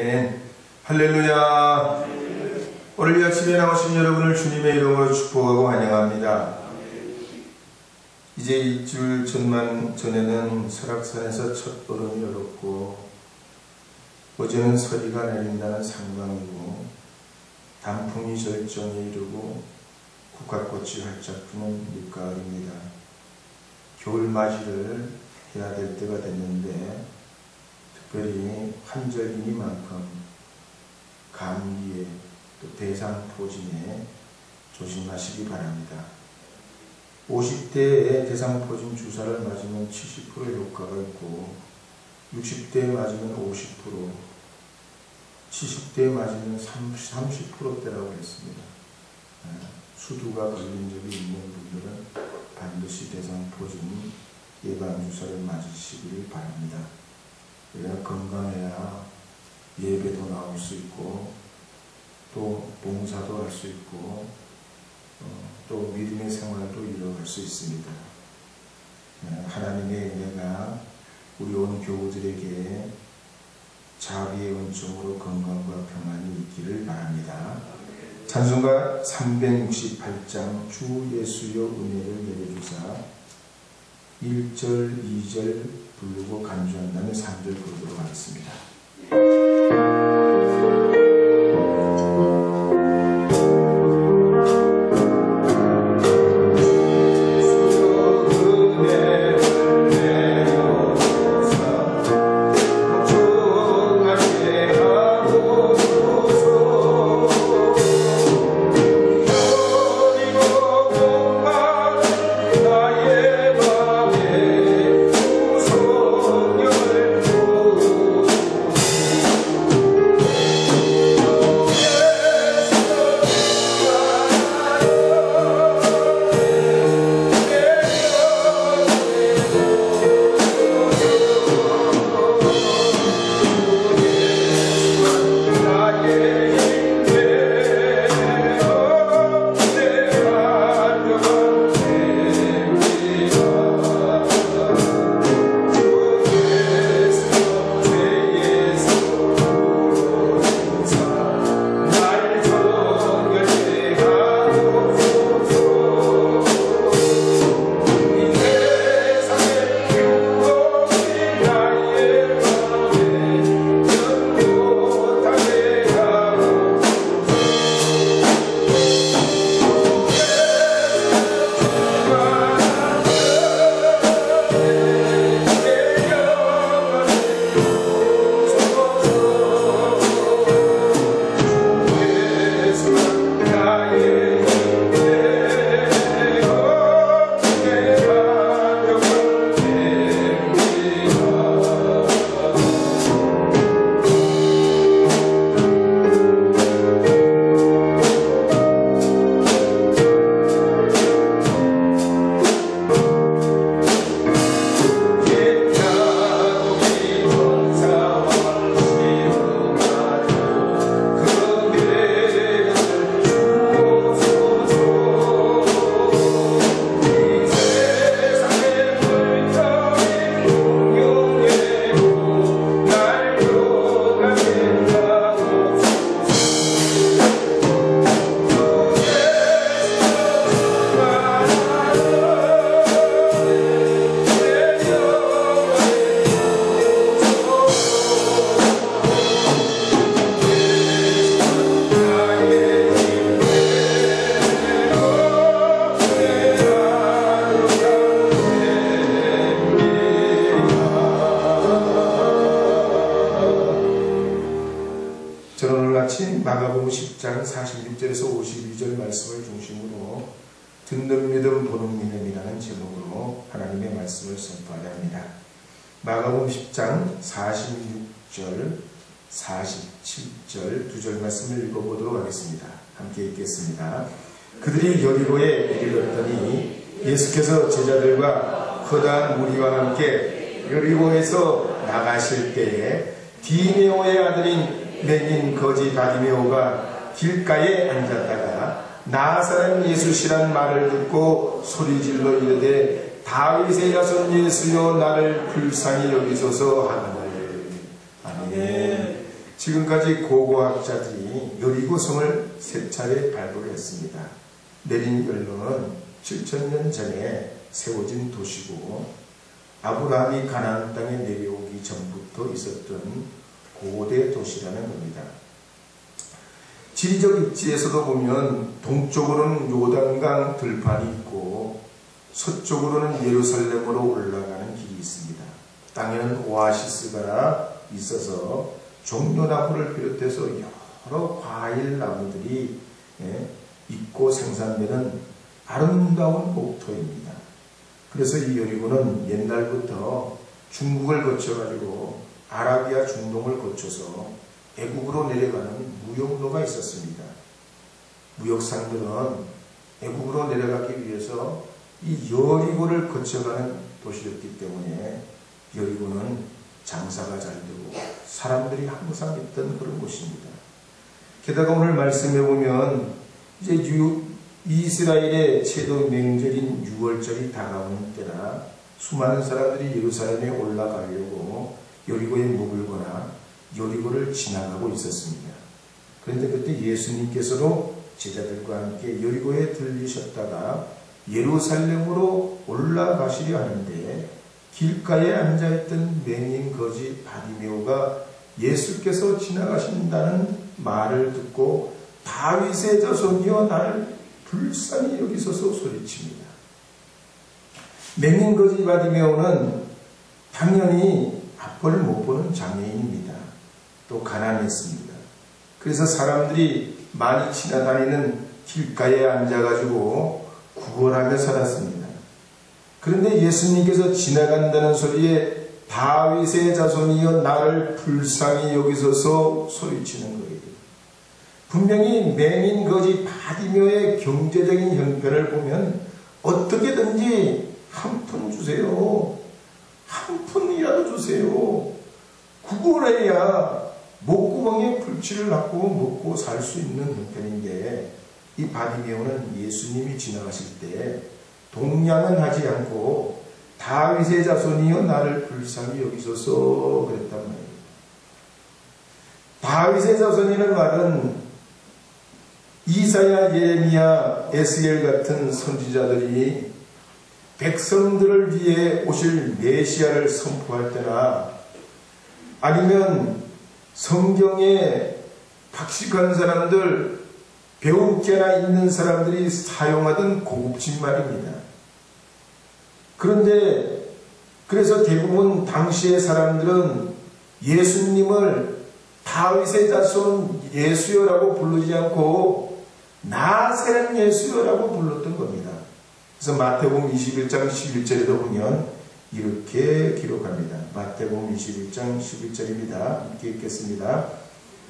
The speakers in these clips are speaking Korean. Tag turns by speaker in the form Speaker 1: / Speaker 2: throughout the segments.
Speaker 1: 아멘. 할렐루야. 오늘 이 아침에 나오신 여러분을 주님의 이름으로 축복하고 환영합니다. 이제 일주일 전에는 설악산에서 첫 보름이 얼었고, 어제는 서리가 내린다는 상강이고, 단풍이 절정에 이르고 국화꽃이 활짝 피는 늦가을입니다. 겨울맞이를 해야 될 때가 됐는데, 특별히 환절기니만큼 감기에 또 대상포진에 조심하시기 바랍니다. 50대에 대상포진 주사를 맞으면 70% 효과가 있고, 60대에 맞으면 50%, 70대에 맞으면 30%대라고 했습니다. 수두가 걸린 적이 있는 분들은 반드시 대상포진 예방주사를 맞으시길 바랍니다. 그래야 건강해야 예배도 나올 수 있고, 또 봉사도 할 수 있고, 또 믿음의 생활도 이뤄갈 수 있습니다. 하나님의 은혜가 우리 온 교우들에게 자비의 은총으로 건강과 평안이 있기를 바랍니다. 찬송가 368장 주 예수여 은혜를 내려주사 1절, 2절 부르고 간주한 다음에 3절 부르도록 하겠습니다. 마가복음 10장 46절에서 52절 말씀을 중심으로 듣는 믿음 보는 믿음이라는 제목으로 하나님의 말씀을 선포하려 합니다. 마가복음 10장 46절 47절 두 절 말씀을 읽어보도록 하겠습니다. 함께 읽겠습니다. 그들이 여리고에 이르렀더니 예수께서 제자들과 커다란 무리와 함께 여리고에서 나가실 때에 디메오의 아들인 맹인 거지 바디메오가 길가에 앉았다가 나사렛 예수시란 말을 듣고 소리질러 이르되 다윗의 자손 예수여 나를 불쌍히 여기소서 하거늘. 아멘. 지금까지 고고학자들이 여리고성을 세 차례 발굴을 했습니다. 내린 결론은 7,000년 전에 세워진 도시고 아브라함이 가나안 땅에 내려오기 전부터 있었던 고대 도시라는 겁니다. 지리적 입지에서도 보면 동쪽으로는 요단강 들판이 있고 서쪽으로는 예루살렘으로 올라가는 길이 있습니다. 땅에는 오아시스가 있어서 종려나무를 비롯해서 여러 과일 나무들이 있고 생산되는 아름다운 목토입니다. 그래서 이 여리고는 옛날부터 중국을 거쳐가지고 아라비아 중동을 거쳐서 애국으로 내려가는 무역로가 있었습니다. 무역상들은 애국으로 내려가기 위해서 이 여리고를 거쳐가는 도시였기 때문에 여리고는 장사가 잘 되고 사람들이 항상 있던 그런 곳입니다. 게다가 오늘 말씀해 보면 이제 이스라엘의 최대 명절인 6월절이 다가오는 때라 수많은 사람들이 예루살렘에 올라가려고 여리고에 머물거나 여리고를 지나가고 있었습니다. 그런데 그때 예수님께서도 제자들과 함께 여리고에 들리셨다가 예루살렘으로 올라가시려 하는데 길가에 앉아있던 맹인 거지 바디메오가 예수께서 지나가신다는 말을 듣고 다윗의 자손이여 나를 불쌍히 여기소서 소리칩니다. 맹인 거지 바디메오는 당연히 앞을 못 보는 장애인입니다. 또 가난했습니다. 그래서 사람들이 많이 지나다니는 길가에 앉아가지고 구걸하며 살았습니다. 그런데 예수님께서 지나간다는 소리에 다윗의 자손이여 나를 불쌍히 여기소서 소리치는 거예요. 분명히 맹인 거지 바디메오의 경제적인 형편을 보면 어떻게든지 한 푼 주세요. 한 푼이라도 주세요. 구걸해야 목구멍에 불치를 놨고 먹고 살 수 있는 형편인데 이 바디메오는 예수님이 지나가실 때 동냥은 하지 않고 다윗의 자손이여 나를 불쌍히 여기소서 그랬단 말이에요. 다윗의 자손이라는 말은 이사야, 예레미야, 에스겔 같은 선지자들이 백성들을 위해 오실 메시아를 선포할 때나 아니면 성경에 박식한 사람들, 배울 게나 있는 사람들이 사용하던 고급진 말입니다. 그런데 그래서 대부분 당시의 사람들은 예수님을 다윗의 자손 예수여라고 부르지 않고 나사렛 예수여라고 불렀던 겁니다. 그래서 마태복음 21장 11절에도 보면 이렇게 기록합니다. 마태복음 21장 11절입니다. 함께 읽겠습니다.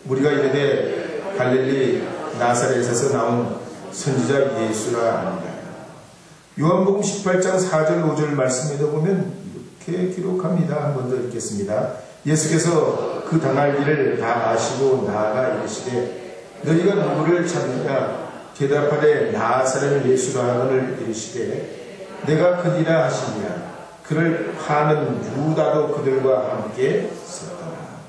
Speaker 1: 우리가 이르되 갈릴리 나사렛에서 나온 선지자 예수라 합니다. 요한복음 18장 4절 5절 말씀에도 보면 이렇게 기록합니다. 한 번 더 읽겠습니다. 예수께서 그 당할 일을 다 아시고 나아가 이르시되 너희가 누구를 찾느냐 대답하되 나사렛 예수라 하거늘 이르시되 내가 그니라 하시니라. 그를 파는 유다도 그들과 함께 있었더라.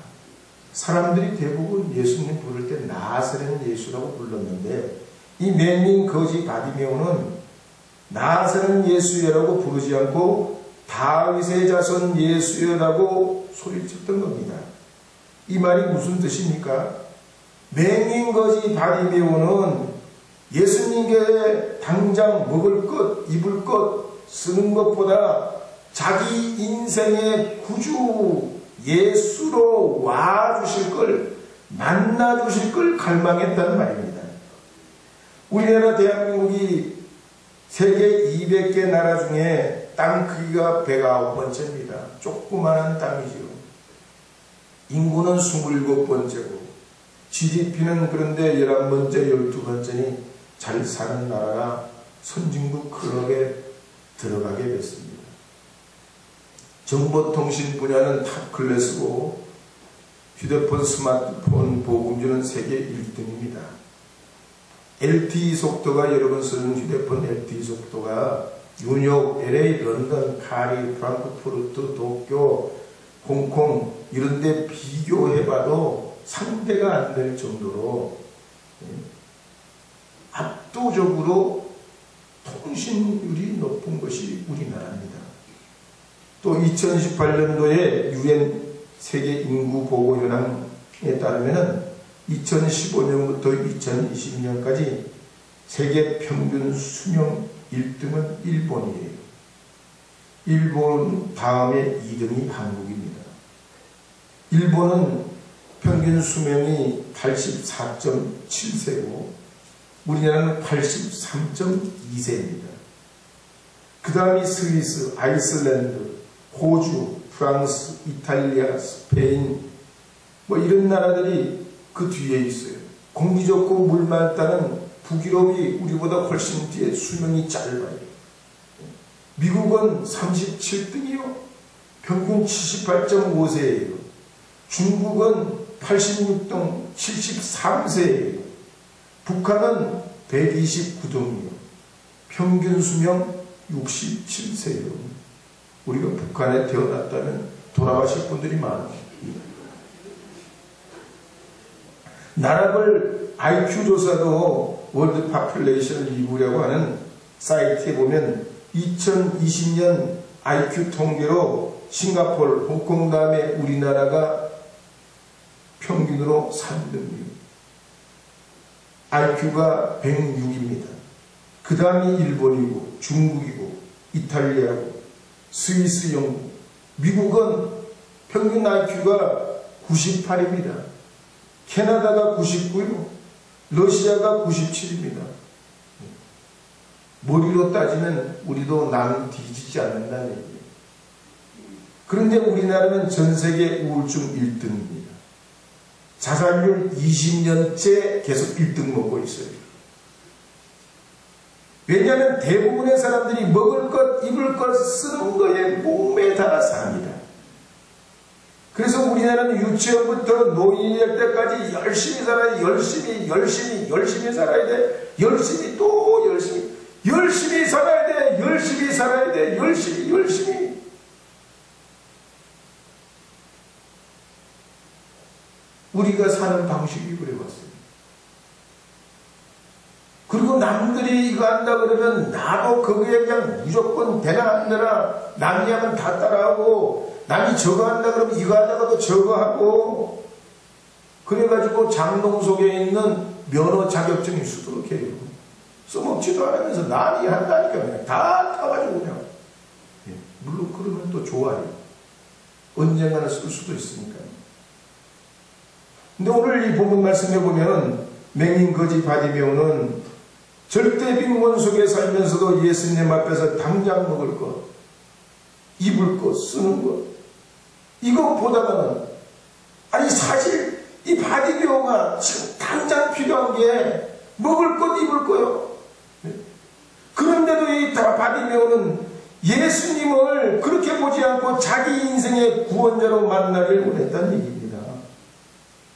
Speaker 1: 사람들이 대부분 예수님 부를 때 나사렛 예수라고 불렀는데 이 맹인 거지 바디메오는 나사렛 예수여라고 부르지 않고 다윗의 자손 예수여라고 소리쳤던 겁니다. 이 말이 무슨 뜻입니까? 맹인 거지 바디메오는 예수님께 당장 먹을 것, 입을 것, 쓰는 것보다 자기 인생의 구주 예수로 와주실 걸, 만나주실 걸 갈망했다는 말입니다. 우리나라 대한민국이 세계 200개 나라 중에 땅 크기가 109번째입니다. 조그마한 땅이지요. 인구는 27번째고 GDP는 그런데 11번째, 12번째니 잘 사는 나라가 선진국 클럽에 들어가게 됐습니다. 정보통신 분야는 탑 클래스고 휴대폰, 스마트폰 보급률은 세계 1등입니다. LTE 속도가 여러분 쓰는 휴대폰 LTE 속도가 뉴욕, LA, 런던, 파리, 프랑크푸르트, 도쿄, 홍콩 이런 데 비교해봐도
Speaker 2: 상대가 안 될 정도로 압도적으로 통신율이 높은 것이 우리나라입니다. 또 2018년도에 UN 세계 인구 보고 현황에 따르면 2015년부터 2020년까지 세계 평균 수명 1등은 일본이에요. 일본 다음에 2등이 한국입니다. 일본은 평균 수명이 84.7세고 우리나라는 83.2세입니다. 그 다음이 스위스, 아이슬란드, 호주, 프랑스, 이탈리아, 스페인 이런 나라들이 그 뒤에 있어요. 공기 좋고 물 맑다는 북유럽이 우리보다 훨씬 뒤에 수명이 짧아요. 미국은 37등이요. 평균 78.5세예요. 중국은 86등 73세예요. 북한은 129등이요. 평균 수명 67세예요. 우리가 북한에 태어났다면 돌아가실 분들이 많아요. 나라별 IQ 조사도 월드 파퓰레이션 리뷰라고 하는 사이트에 보면 2020년 IQ 통계로 싱가포르, 홍콩 다음에 우리나라가 평균으로 3등이에요. IQ가 106입니다. 그 다음이 일본이고 중국이고 이탈리아고 스위스, 영국, 미국은 평균 IQ가 98입니다. 캐나다가 99요. 러시아가 97입니다. 머리로 따지면 우리도 남 뒤지지 않는다는 얘기예요. 그런데 우리나라는 전세계 우울증 1등입니다. 자살률 20년째 계속 1등 먹고 있어요. 왜냐하면 대부분의 사람들이 먹을 것, 입을 것, 쓰는 거에 목매달아 삽니다. 그래서 우리나라는 유치원부터 노인이 될 때까지 열심히 살아야 열심히 살아야 돼. 열심히 또 열심히 살아야 돼. 열심히 살아야 돼. 열심히. 우리가 사는 방식이 그래왔어요. 그리고 남들이 이거 한다 그러면 나도 거기에 그냥 무조건 되나 안 되나 남이 하면 다 따라하고 남이 저거 한다 그러면 이거 하다가도 저거 하고 그래가지고 장롱 속에 있는 면허 자격증이 수두룩 해요. 써먹지도 않으면서 남이 한다니까 그냥 다 타가지고 그냥. 물론 그러면 또 좋아요. 언젠가는 쓸 수도 있으니까요. 근데 오늘 이 본문 말씀해 보면 맹인 거지 바디메오는 절대 빈곤 속에 살면서도 예수님 앞에서 당장 먹을 것, 입을 것, 쓰는 것 이거 보다가는 아니 사실 이 바디메오가 지금 당장 필요한 게 먹을 것, 입을 거요. 그런데도 이 바디메오는 예수님을 그렇게 보지 않고 자기 인생의 구원자로 만나길 원했다는 얘기입니다.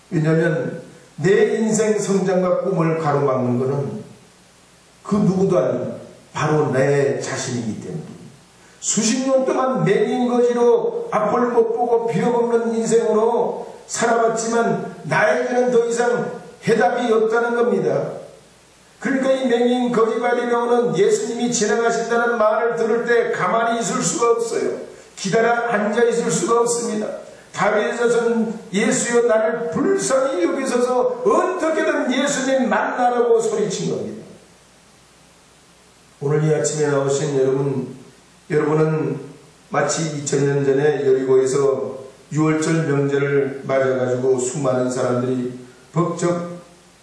Speaker 2: 왜냐하면 내 인생 성장과 꿈을 가로막는 것은 그 누구도 아닌 바로 내 자신이기 때문에 수십 년 동안 맹인거지로 앞을 못 보고 빌어먹는 인생으로 살아봤지만 나에게는 더 이상 해답이 없다는 겁니다. 그러니까 이 맹인 거지 바디메오는 예수님이 지나가신다는 말을 들을 때 가만히 있을 수가 없어요. 기다려 앉아 있을 수가 없습니다. 다윗의 자손 예수여 나를 불쌍히 여기소서 어떻게든 예수님 만나라고 소리친 겁니다. 오늘 이 아침에 나오신 여러분은 마치 2000년 전에 여리고에서 6월절 명절을 맞아가지고 수많은 사람들이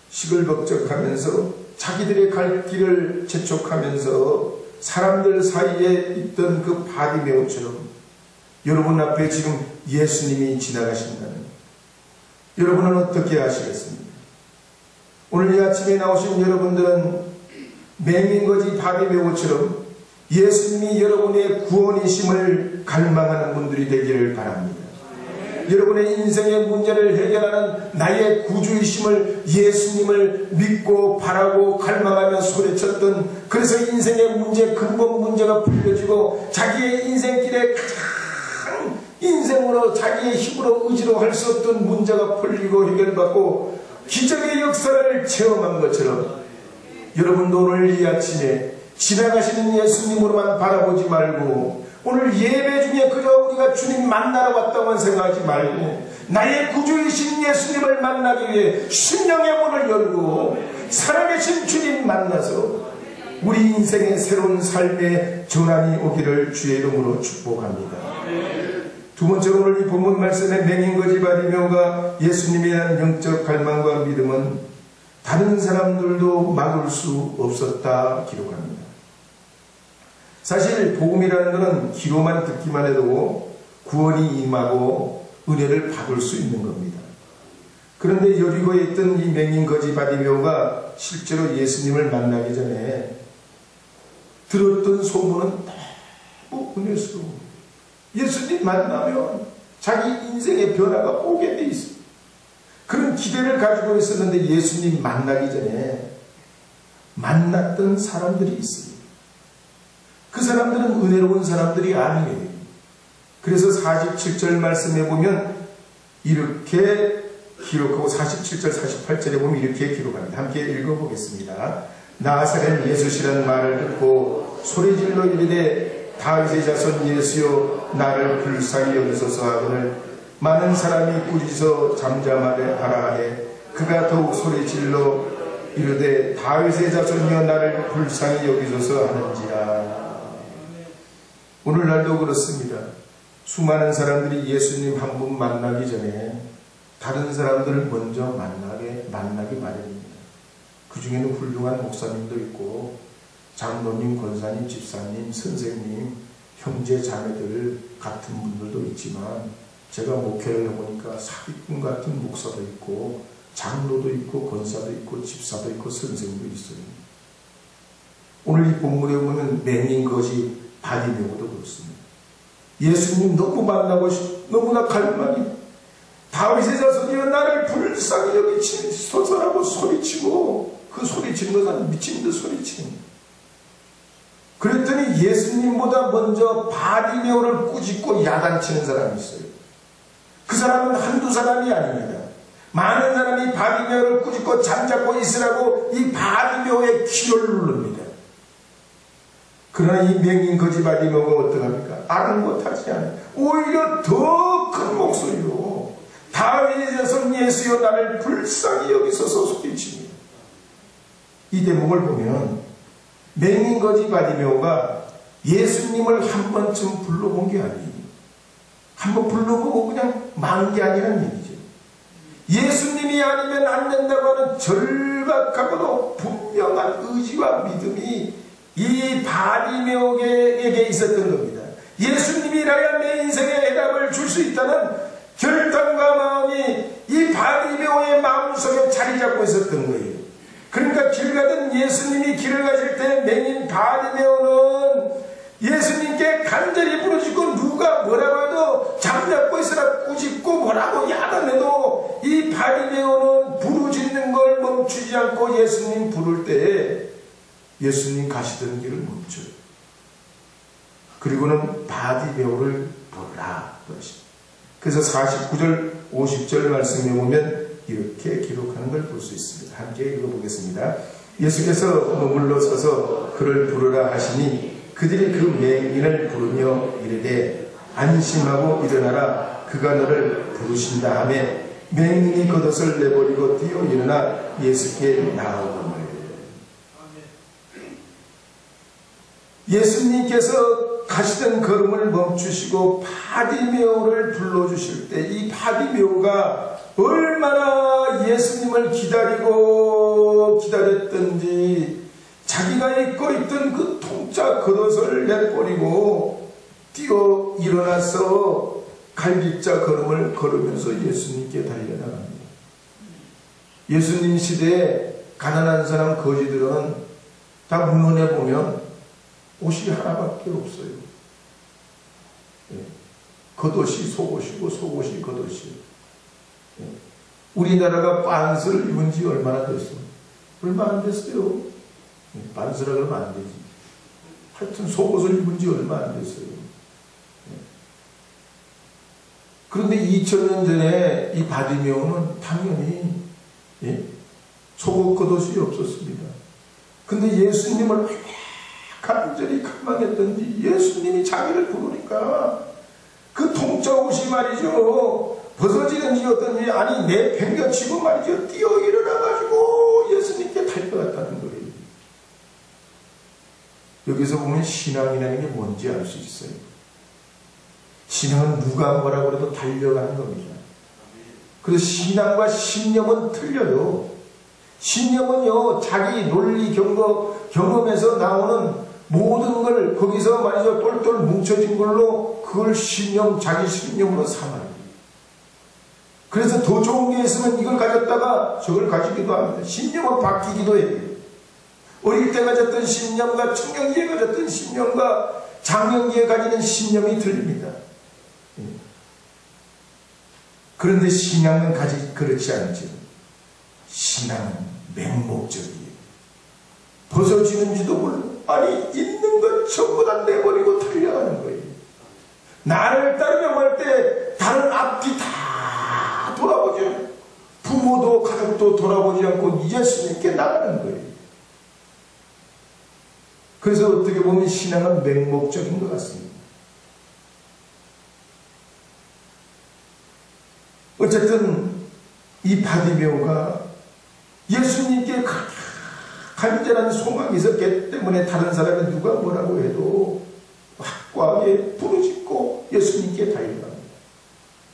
Speaker 2: 시끌벅적하면서 자기들의 갈 길을 재촉하면서 사람들 사이에 있던 그 바디메오처럼 여러분 앞에 지금 예수님이 지나가신다는 여러분은 어떻게 하시겠습니까? 오늘 이 아침에 나오신 여러분들은 맹인거지 바디메오처럼 예수님이 여러분의 구원이심을 갈망하는 분들이 되기를 바랍니다. 여러분의 인생의 문제를 해결하는 나의 구주이심을 예수님을 믿고 바라고 갈망하며 소리쳤던 그래서 인생의 문제 근본 문제가 풀려지고 자기의 인생길에 가장 인생으로 자기의 힘으로 의지로 할 수 없던 문제가 풀리고 해결받고 기적의 역사를 체험한 것처럼 여러분도 오늘 이 아침에 지나가시는 예수님으로만 바라보지 말고 오늘 예배 중에 그저 우리가 주님 만나러 왔다고만 생각하지 말고 나의 구주이신 예수님을 만나기 위해 심령의 문을 열고 살아계신 주님 만나서 우리 인생의 새로운 삶의 전환이 오기를 주의 이름으로 축복합니다. 두 번째로 오늘 이 본문 말씀에 맹인거지 바리매오가 예수님에 대한 영적 갈망과 믿음은 다른 사람들도 막을 수 없었다 기록합니다. 사실 복음이라는 것은 귀로만 듣기만 해도 구원이 임하고 은혜를 받을 수 있는 겁니다. 그런데 여리고에 있던 이 맹인거지 바리매오가 실제로 예수님을 만나기 전에 들었던 소문은 너무 은혜스러워. 예수님 만나면 자기 인생의 변화가 오게 돼 있습니다. 그런 기대를 가지고 있었는데 예수님 만나기 전에 만났던 사람들이 있습니다. 그 사람들은 은혜로운 사람들이 아니에요. 그래서 47절 말씀에 보면 이렇게 기록하고 47절 48절에 보면 이렇게 기록합니다. 함께 읽어보겠습니다. 나사렛 예수시라는 말을 듣고 소리질러 이르되 다윗의 자손 예수여 나를 불쌍히 여기소서 하거늘 많은 사람이 꾸짖어 잠잠하라 하되 그가 더욱 소리질러 이르되 다윗의 자손이여 나를 불쌍히 여기소서 하는지라. 오늘날도 그렇습니다. 수많은 사람들이 예수님 한 분 만나기 전에 다른 사람들을 먼저 만나기 마련입니다. 그 중에는 훌륭한 목사님도 있고 장로님, 권사님, 집사님, 선생님, 형제, 자매들 같은 분들도 있지만 제가 목회를 해보니까 사기꾼 같은 목사도 있고 장로도 있고 권사도 있고 집사도 있고 선생도 있어요. 오늘 이 본문에 보면 맹인거지 바리매오도 그렇습니다. 예수님 너무 만나고 너무나 갈망이 다윗의 자손이여 나를 불쌍히 여기소서라고 소리치고 그 소리치는 것은 미친 듯 소리치는 그랬더니 예수님보다 먼저 바리매오를 꾸짖고 야단치는 사람이 있어요. 그 사람은 한두 사람이 아닙니다. 많은 사람이 바리매오를 꾸짖고 잠잡고 있으라고 이 바리매오의 귀를 누릅니다. 그러나 이 맹인거지 바리매오가 어떡합니까? 아랑곳하지 않아요. 오히려 더 큰 목소리로 다윗의 자손 예수여 나를 불쌍히 여기소서 소리칩니다. 이 대목을 보면 맹인거지 바리매오가 예수님을 한 번쯤 불러본 게 아니에요. 한번 불러보고 그냥 만 게 아니란 얘기죠. 예수님이 아니면 안 된다고 하는 절박하고도 분명한 의지와 믿음이 이 바리매오에게 있었던 겁니다. 예수님이라야 내 인생의 해답을 줄 수 있다는 결단과 마음이 이 바리매오의 마음속에 자리 잡고 있었던 거예요. 그러니까 길 가던 예수님이 길을 가실 때 맹인 바리매오는 예수님께 간절히 부르짖고 누가 뭐라고 해도 잠잡고 있으라 꾸짖고 뭐라고 야단해도 이 바리매오는 부르짖는 걸 멈추지 않고 예수님 부를 때에 예수님 가시던 길을 멈춰요. 그리고는 바리매오를 부르라 그러십니다. 그래서 49절 50절 말씀에 보면 이렇게 기록하는 걸 볼 수 있습니다. 함께 읽어보겠습니다. 예수께서 머물러 서서 그를 부르라 하시니 그들이 그 맹인을 부르며 이르되 안심하고 일어나라 그가 너를 부르신다 하며 맹인이 겉옷을 내버리고 뛰어 일어나 예수께 나아오거늘. 예수님께서 가시던 걸음을 멈추시고 바리매오를 불러주실 때 이 바리매오가 얼마나 예수님을 기다렸던지 자기가 입고 있던 그 통짜 겉옷을 내버리고 뛰어 일어나서 갈빗자 걸음을 걸으면서 예수님께 달려나갑니다. 예수님 시대에 가난한 사람 거지들은 다 문헌에 보면 옷이 하나밖에 없어요. 겉옷이 속옷이고 속옷이 겉옷이에요. 우리나라가 빤스를 입은 지 얼마나 됐어요? 얼마 안 됐어요. 빤스라 그러면 안 되지. 하여튼 속옷을 입은 지 얼마 안 됐어요. 그런데 2000년 전에 이 바디메오는 당연히 속을 겉옷이 없었습니다. 근데 예수님을 간절히 갈망했던지 예수님이 자기를 부르니까 그 통짜 옷이 말이죠 벗어지는지 어떤지 아니 내 팽겨치고 말이죠 뛰어 일어나가지고 예수님께 달려갔다는 거예요. 여기서 보면 신앙이라는 게 뭔지 알 수 있어요. 신앙은 누가 뭐라고 해도 달려가는 겁니다. 그래서 신앙과 신념은 틀려요. 신념은요 자기 논리 경험에서 나오는 모든 걸 거기서 말이죠 똘똘 뭉쳐진 걸로 그걸 자기 신념으로 삼아요. 그래서 더 좋은 게 있으면 이걸 가졌다가 저걸 가지기도 합니다. 신념은 바뀌기도 해요. 어릴 때 가졌던 신념과 청년기에 가졌던 신념과 장년기에 가지는 신념이 틀립니다. 그런데 신앙은 그렇지 않죠. 신앙은 맹목적이에요. 벗어지는지도 몰라. 아니 있는 것 전부 다 내버리고 달려가는 거예요. 나를 따르며 할 때 다른 앞뒤 다 돌아보죠. 부모도 가족도 돌아보지 않고 예수님께 나가는 거예요. 그래서 어떻게 보면 신앙은 맹목적인 것 같습니다. 어쨌든 이 바디메오가 예수님께 간절한 소망이 있었기 때문에 다른 사람이 누가 뭐라고 해도 확고하게 부르짖고 예수님께 달려갑니다.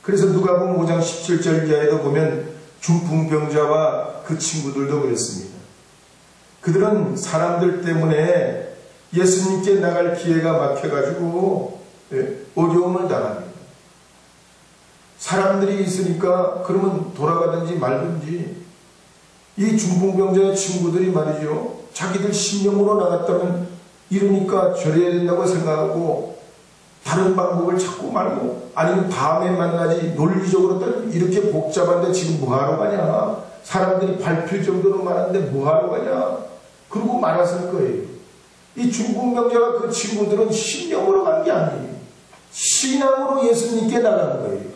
Speaker 2: 그래서 누가복음 5장 17절 이하에도 보면 중풍병자와 그 친구들도 그랬습니다. 그들은 사람들 때문에 예수님께 나갈 기회가 막혀가지고 어려움을 당합니다. 사람들이 있으니까 그러면 돌아가든지 말든지 이 중풍병자의 친구들이 말이죠. 자기들 신념으로 나갔다면 이러니까 저래야 된다고 생각하고 다른 방법을 찾고 말고 아니면 다음에 만나지 논리적으로 따르면 이렇게 복잡한데 지금 뭐하러 가냐. 사람들이 밟힐 정도로 많은데 뭐하러 가냐. 그러고 말았을 거예요. 이 중풍병자와 그 친구들은 신념으로 간 게 아니에요. 신앙으로 예수님께 나간 거예요.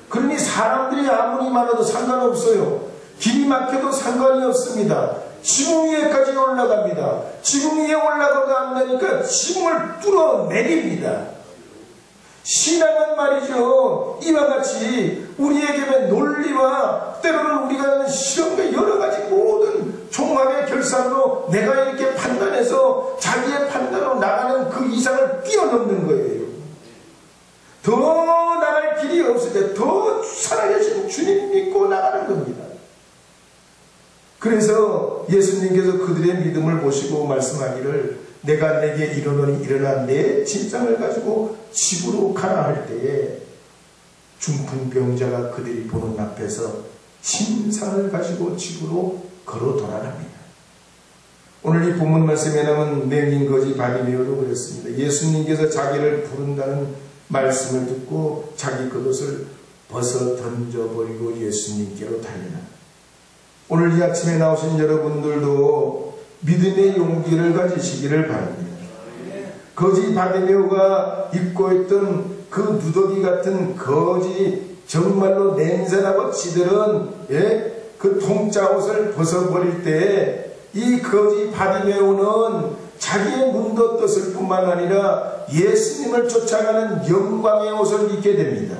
Speaker 2: 그러니 사람들이 아무리 많아도 상관없어요. 길이 막혀도 상관이 없습니다. 지붕 위에까지 올라갑니다. 지붕 위에 올라가도 안 되니까 지붕을 뚫어내립니다. 신앙은 말이죠. 이와 같이 우리에게 논리와 때로는 우리가 하는 실험과 여러 가지 모든 종합의 결산으로 내가 이렇게 판단해서 자기의 판단으로 나가는 그 이상을 뛰어넘는 거예요. 더 나갈 길이 없을 때 더 살아계신 주님 믿고 나가는 겁니다. 그래서 예수님께서 그들의 믿음을 보시고 말씀하기를 내가 내게 이르노니 일어나 내 짐승을 가지고 집으로 가라 할 때에 중풍병자가 그들이 보는 앞에서 짐승을 가지고 집으로 걸어 돌아갑니다. 오늘 이 본문 말씀에 나온 맹인 거지 바디메오도 그랬습니다. 예수님께서 자기를 부른다는 말씀을 듣고 자기 겉옷을 벗어 던져버리고 예수님께로 달려납니다. 오늘 이 아침에 나오신 여러분들도 믿음의 용기를 가지시기를 바랍니다. 거지 바디메오가 입고 있던 그 누더기 같은 거지 정말로 냄새나고 찌들은 그 통짜 옷을 벗어버릴 때 이 거지 바디메오는 자기의 눈도 떴을 뿐만 아니라 예수님을 쫓아가는 영광의 옷을 입게 됩니다.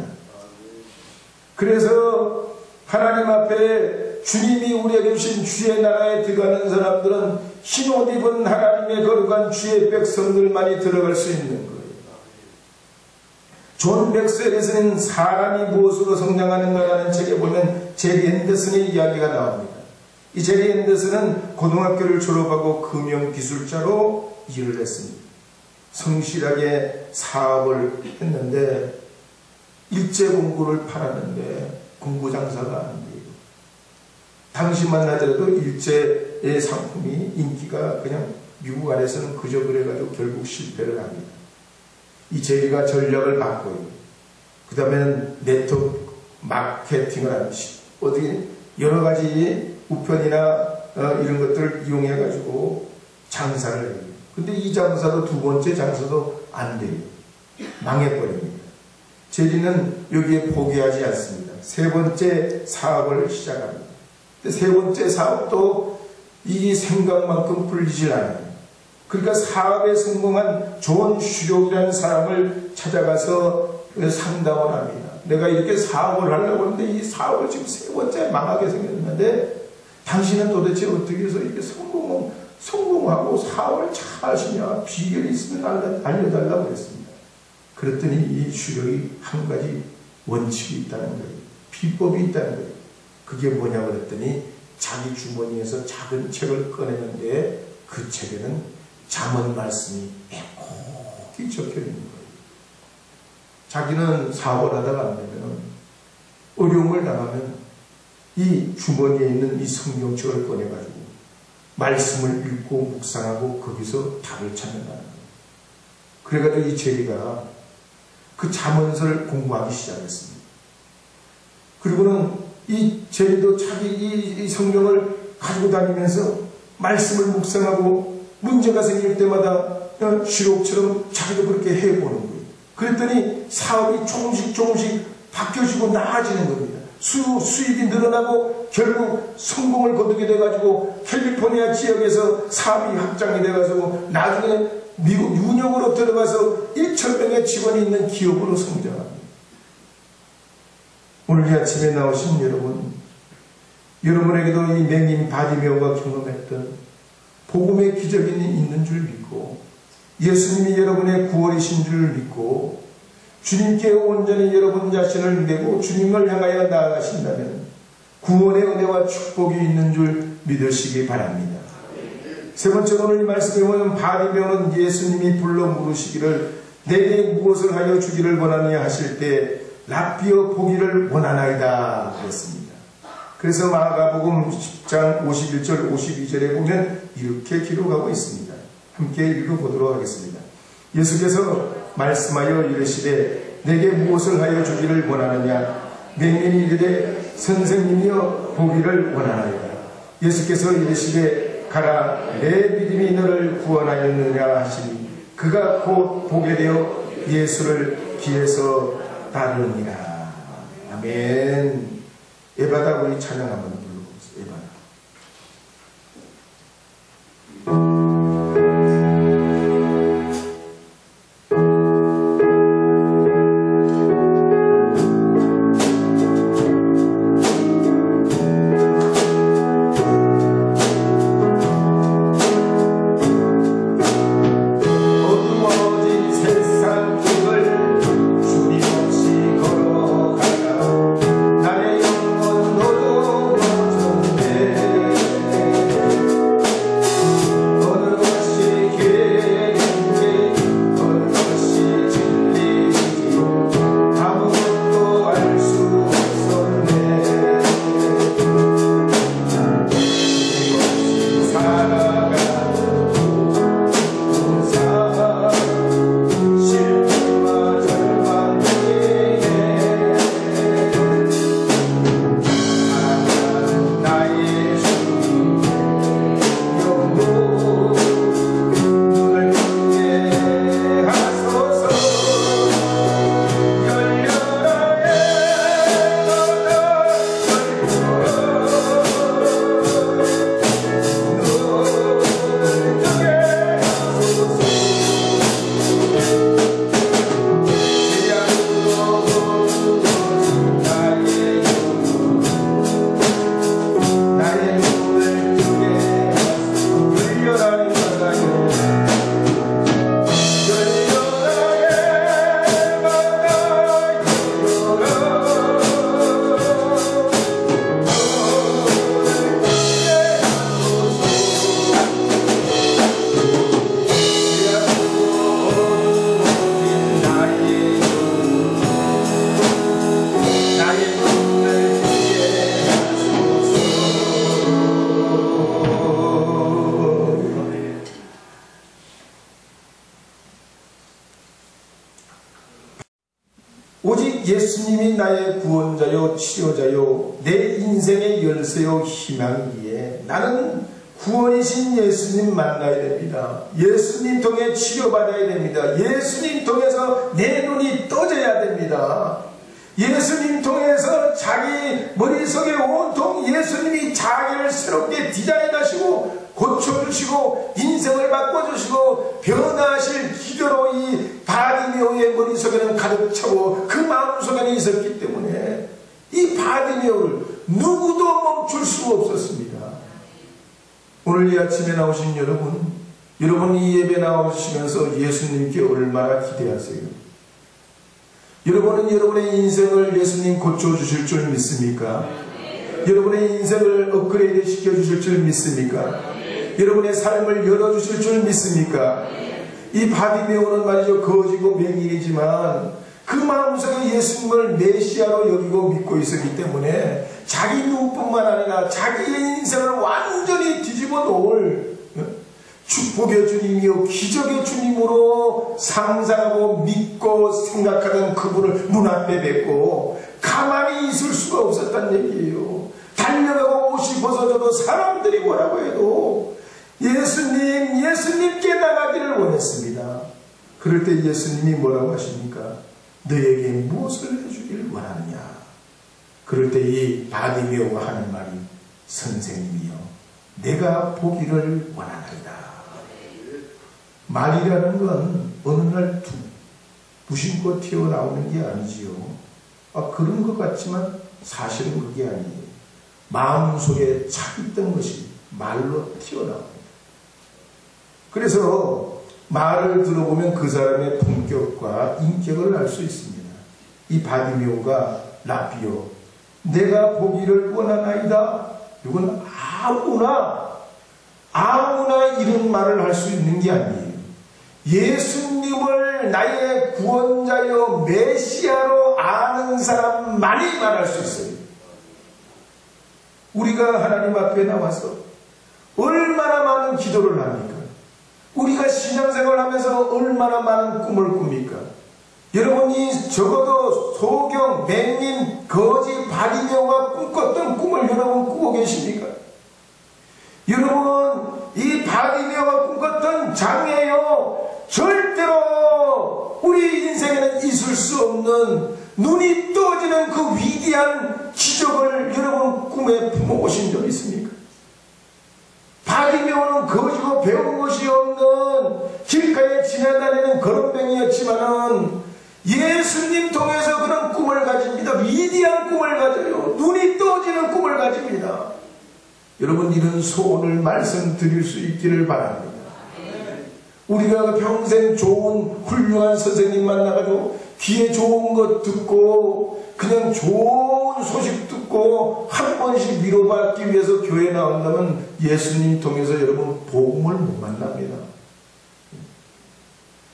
Speaker 2: 그래서 하나님 앞에 주님이 우리에게 주신 주의 나라에 들어가는 사람들은 흰 옷 입은 하나님의 거룩한 주의 백성들만이 들어갈 수 있는 거예요. 존 맥스웰에서는 사람이 무엇으로 성장하는가라는 책에 보면 제리 앤더슨의 이야기가 나옵니다. 이 제리 앤더슨은 고등학교를 졸업하고 금융기술자로 일을 했습니다. 성실하게 사업을 했는데 일제 공구를 팔았는데 공구장사가 안 돼요. 당시만 하더라도 일제의 상품이 인기가 그냥 미국 안에서는 그저 그래가지고 결국 실패를 합니다. 이 제리가 전략을 바꿔요. 그 다음에는 네트워크 마케팅을 하는 어떻게 여러 가지 우편이나 이런 것들을 이용해가지고 장사를 해요. 근데 이 장사도 두 번째 장사도 안 돼요. 망해버립니다. 제리는 여기에 포기하지 않습니다. 세 번째 사업을 시작합니다. 세 번째 사업도 이 생각만큼 풀리질 않아요. 그러니까 사업에 성공한 좋은 수족이라는 사람을 찾아가서 상담을 합니다. 내가 이렇게 사업을 하려고 하는데 이 사업을 지금 세 번째 망하게 생겼는데 당신은 도대체 어떻게 해서 이렇게 성공하고 사업을 잘 하시냐, 비결이 있으면 알려달라고 했습니다. 그랬더니 이 수족이 한 가지 원칙이 있다는 거예요. 비법이 있다는 거예요. 그게 뭐냐고 그랬더니 자기 주머니에서 작은 책을 꺼내는데 그 책에는 잠언 말씀이 꼭 적혀 있는 거예요. 자기는 사업을 하다가 안 되면 어려움을 당하면 이 주머니에 있는 이 성경책을 꺼내가지고 말씀을 읽고 묵상하고 거기서 답을 찾는다는 거예요. 그래가지고 이 제리가 그 잠언서를 공부하기 시작했습니다. 그리고는 이 제리도 자기 이 성경을 가지고 다니면서 말씀을 묵상하고 문제가 생길 때마다 시록처럼 자기도 그렇게 해보는 거예요. 그랬더니 사업이 조금씩 바뀌어지고 나아지는 겁니다. 수익이 늘어나고 결국 성공을 거두게 돼가지고 캘리포니아 지역에서 사업이 확장이 돼가지고 나중에 미국 뉴욕으로 들어가서 1,000명의 직원이 있는 기업으로 성장합니다. 오늘 이 아침에 나오신 여러분에게도 이 맹인 바디메오가 경험했던 복음의 기적이 있는 줄 믿고 예수님이 여러분의 구원이신 줄 믿고 주님께 온전히 여러분 자신을 내고 주님을 향하여 나아가신다면 구원의 은혜와 축복이 있는 줄 믿으시기 바랍니다. 세 번째로 오늘 이 말씀에 보면 바디메오는 예수님이 불러 물으시기를 내게 무엇을 하여 주기를 원하느냐 하실 때 랍비어 보기를 원하나이다 그랬습니다. 그래서 마가복음 10장 51절 52절에 보면 이렇게 기록하고 있습니다. 함께 읽어보도록 하겠습니다. 예수께서 말씀하여 이르시되 내게 무엇을 하여 주기를 원하느냐 맹인이 이르되 선생님이여 보기를 원하나이다. 예수께서 이르시되 가라 내 믿음이 너를 구원하였느냐 하시니 그가 곧 보게 되어 예수를 길에서 따르니라. 아멘. 에바다 우리 찬양 한번 불러보겠습니다. 에바다. 오직 예수님이 나의 구원자요 치료자요 내 인생의 열쇠요 희망이기에 나는 구원이신 예수님 만나야 됩니다. 예수님 통해 치료받아야 됩니다. 예수님 통해서 내 눈이 떠져야 됩니다. 예수님 통해서 자기 머릿속에 온통 예수님이 자기를 새롭게 디자인하시고 고쳐주시고 인생을 바꿔주시고 변화하실 기도로 이 바디메오의 머릿속에는 가득 차고 그 마음속에는 있었기 때문에 이 바디메오를 누구도 멈출 수가 없었습니다. 오늘 이 아침에 나오신 여러분 이 예배 나오시면서 예수님께 얼마나 기대하세요? 여러분은 여러분의 인생을 예수님 고쳐주실 줄 믿습니까? 여러분의 인생을 업그레이드 시켜주실 줄 믿습니까? 여러분의 삶을 열어주실 줄 믿습니까? 이 바디메오는 말이죠, 거지고 맹인이지만 그 마음속에 예수님을 메시아로 여기고 믿고 있었기 때문에 자기 눈뿐만 아니라 자기의 인생을 완전히 뒤집어 놓을 축복의 주님이요 기적의 주님으로 상상하고 믿고 생각하던 그분을 눈앞에 뵙고 가만히 있을 수가 없었단 얘기예요. 달려가고 옷이 벗어져도 사람들이 뭐라고 해도 예수님께 나가기를 원했습니다. 그럴 때 예수님이 뭐라고 하십니까? 너에게 무엇을 해주길 원하느냐? 그럴 때 이 바디메오가 하는 말이 선생님이요 내가 보기를 원하나이다. 말이라는 건 어느 날 무심코 튀어나오는 게 아니지요. 그런 것 같지만 사실은 그게 아니에요. 마음속에 차있던 것이 말로 튀어나옵니다. 그래서 말을 들어보면 그 사람의 품격과 인격을 알 수 있습니다. 이 바디메오가 라비오 내가 보기를 원하나이다. 이건 아무나 이런 말을 할 수 있는 게 아니에요. 예수님을 나의 구원자여 메시아로 아는 사람만이 말할 수 있어요. 우리가 하나님 앞에 나와서 얼마나 많은 기도를 합니까? 우리가 신앙생활을 하면서 얼마나 많은 꿈을 꿉니까? 여러분이 적어도 소경, 맹인, 거지, 바디메오가 꿈꿨던 꿈을 여러분 꾸고 계십니까? 여러분 이 바디메오가 꿈꿨던 장애요 절대로 우리 인생에는 있을 수 없는 눈이 떠지는 그 위대한 기적을 여러분 꿈에 품어보신 적 있습니까? 바디메오는 거지고 배운 것이 없는 길가에 지나다니는 걸음뱅이였지만은 예수님 통해서 그런 꿈을 가집니다. 위대한 꿈을 가져요. 눈이 떠지는 꿈을 가집니다. 여러분 이런 소원을 말씀드릴 수 있기를 바랍니다. 우리가 평생 좋은 훌륭한 선생님 만나가지고 귀에 좋은 것 듣고 그냥 좋은 소식 듣고 한 번씩 위로받기 위해서 교회 나온다면 예수님 통해서 여러분 복음을 못 만납니다.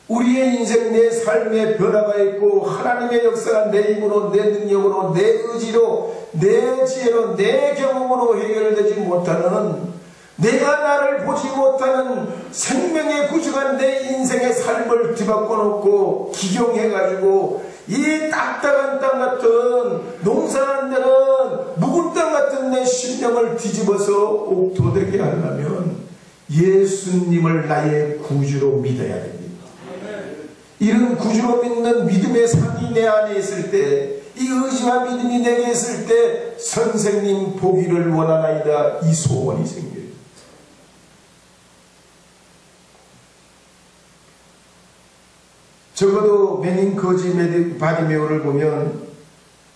Speaker 2: 우리의 인생 내 삶에 변화가 있고 하나님의 역사가 내 힘으로 내 능력으로 내 의지로 내 지혜로 내 경험으로 해결되지 못하는 내가 나를 보지 못하는 생명의 구주가 내 인생의 삶을 뒤바꿔 놓고 기경해가지고 이 딱딱한 땅 같은 농사한 데는 묵은 땅 같은 내 심령을 뒤집어서 옥토되게 하려면 예수님을 나의 구주로 믿어야 됩니다. 이런 구주로 믿는 믿음의 삶이 내 안에 있을 때, 이 의지와 믿음이 내게 있을 때 선생님 보기를 원하나이다 이 소원이 생겨요. 적어도 맹인 거지 바디메오를 보면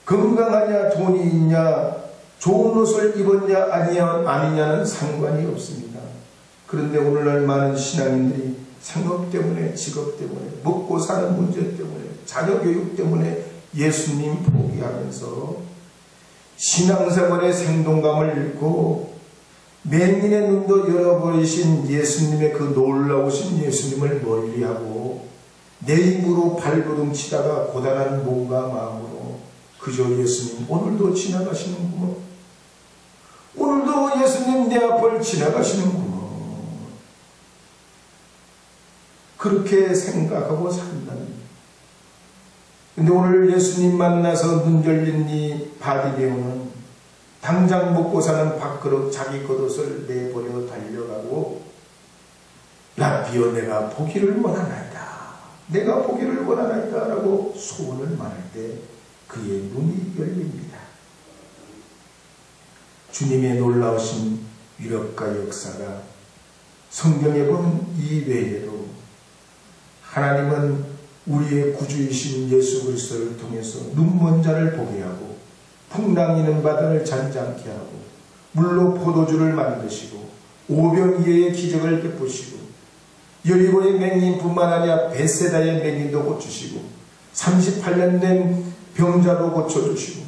Speaker 2: 건강하냐 돈이 있냐 좋은 옷을 입었냐 아니냐는 상관이 없습니다. 그런데 오늘날 많은 신앙인들이 생업 때문에 직업 때문에 먹고 사는 문제 때문에 자녀 교육 때문에 예수님 포기하면서 신앙생활의 생동감을 잃고 맹인의 눈도 열어버리신 예수님의 그 놀라우신 예수님을 멀리하고 내 힘으로 발버둥 치다가 고단한 몸과 마음으로 그저 예수님 오늘도 지나가시는구먼, 오늘도 예수님 내 앞을 지나가시는구먼, 그렇게 생각하고 산다는. 근데 오늘 예수님 만나서 눈 열린 이 바디메오는 당장 먹고 사는 밥그릇 자기 겉옷을 내버려 달려가고 라비어 내가 보기를 원하나이다. 내가 보기를 원하나이다 라고 소원을 말할 때 그의 눈이 열립니다. 주님의 놀라우신 위력과 역사가 성경에 보면 이 외에도 하나님은 우리의 구주이신 예수 그리스도를 통해서 눈먼 자를 보게 하고 풍랑이는 바다를 잔잔케 하고 물로 포도주를 만드시고 오병이어의 기적을 베푸시고 여리고의 맹인뿐만 아니라 베세다의 맹인도 고치시고 38년 된 병자도 고쳐주시고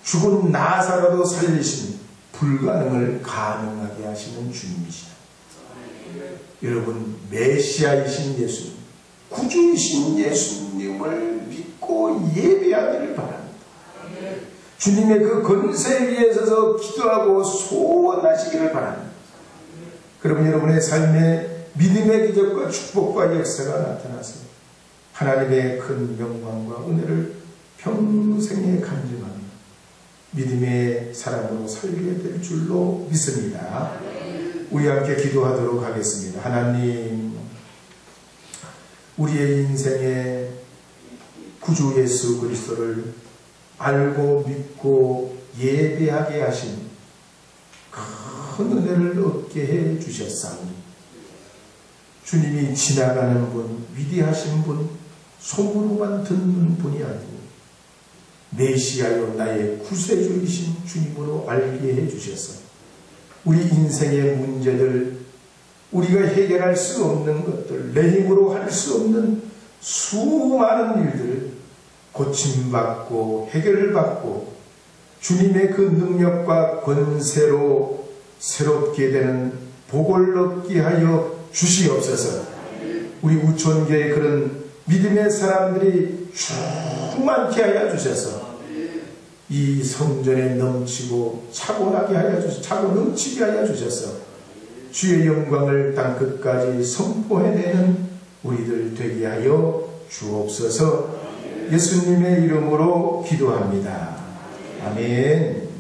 Speaker 2: 죽은 나사로도 살리신 불가능을 가능하게 하시는 주님이시다. 여러분, 메시아이신 예수님, 구주이신 예수님을 믿고 예배하기를 바랍니다. 주님의 그 권세 위에 서서 기도하고 소원하시기를 바랍니다. 그러면 여러분의 삶에 믿음의 기적과 축복과 역사가 나타나서 하나님의 큰 영광과 은혜를 평생에 간증하며 믿음의 사람으로 살게 될 줄로 믿습니다. 우리 함께 기도하도록 하겠습니다. 하나님, 우리의 인생에 구주 예수 그리스도를 알고 믿고 예배하게 하신 큰 은혜를 얻게 해 주셨사오니 주님이 지나가는 분, 위대하신 분, 소문만 듣는 분이 아니고 메시아요 나의 구세주이신 주님으로 알게 해 주셔서 우리 인생의 문제들, 우리가 해결할 수 없는 것들, 내 힘으로 할 수 없는 수많은 일들을 고침받고 해결을 받고 주님의 그 능력과 권세로 새롭게 되는 복을 얻게 하여 주시옵소서. 우리 우촌교회 그런 믿음의 사람들이 충만케 하여 주셔서 이 성전에 넘치고 차고나게 하여 주셔서 차고 넘치게 하여 주셔서 주의 영광을 땅끝까지 선포해내는 우리들 되게 하여 주옵소서. 예수님의 이름으로 기도합니다. 아멘.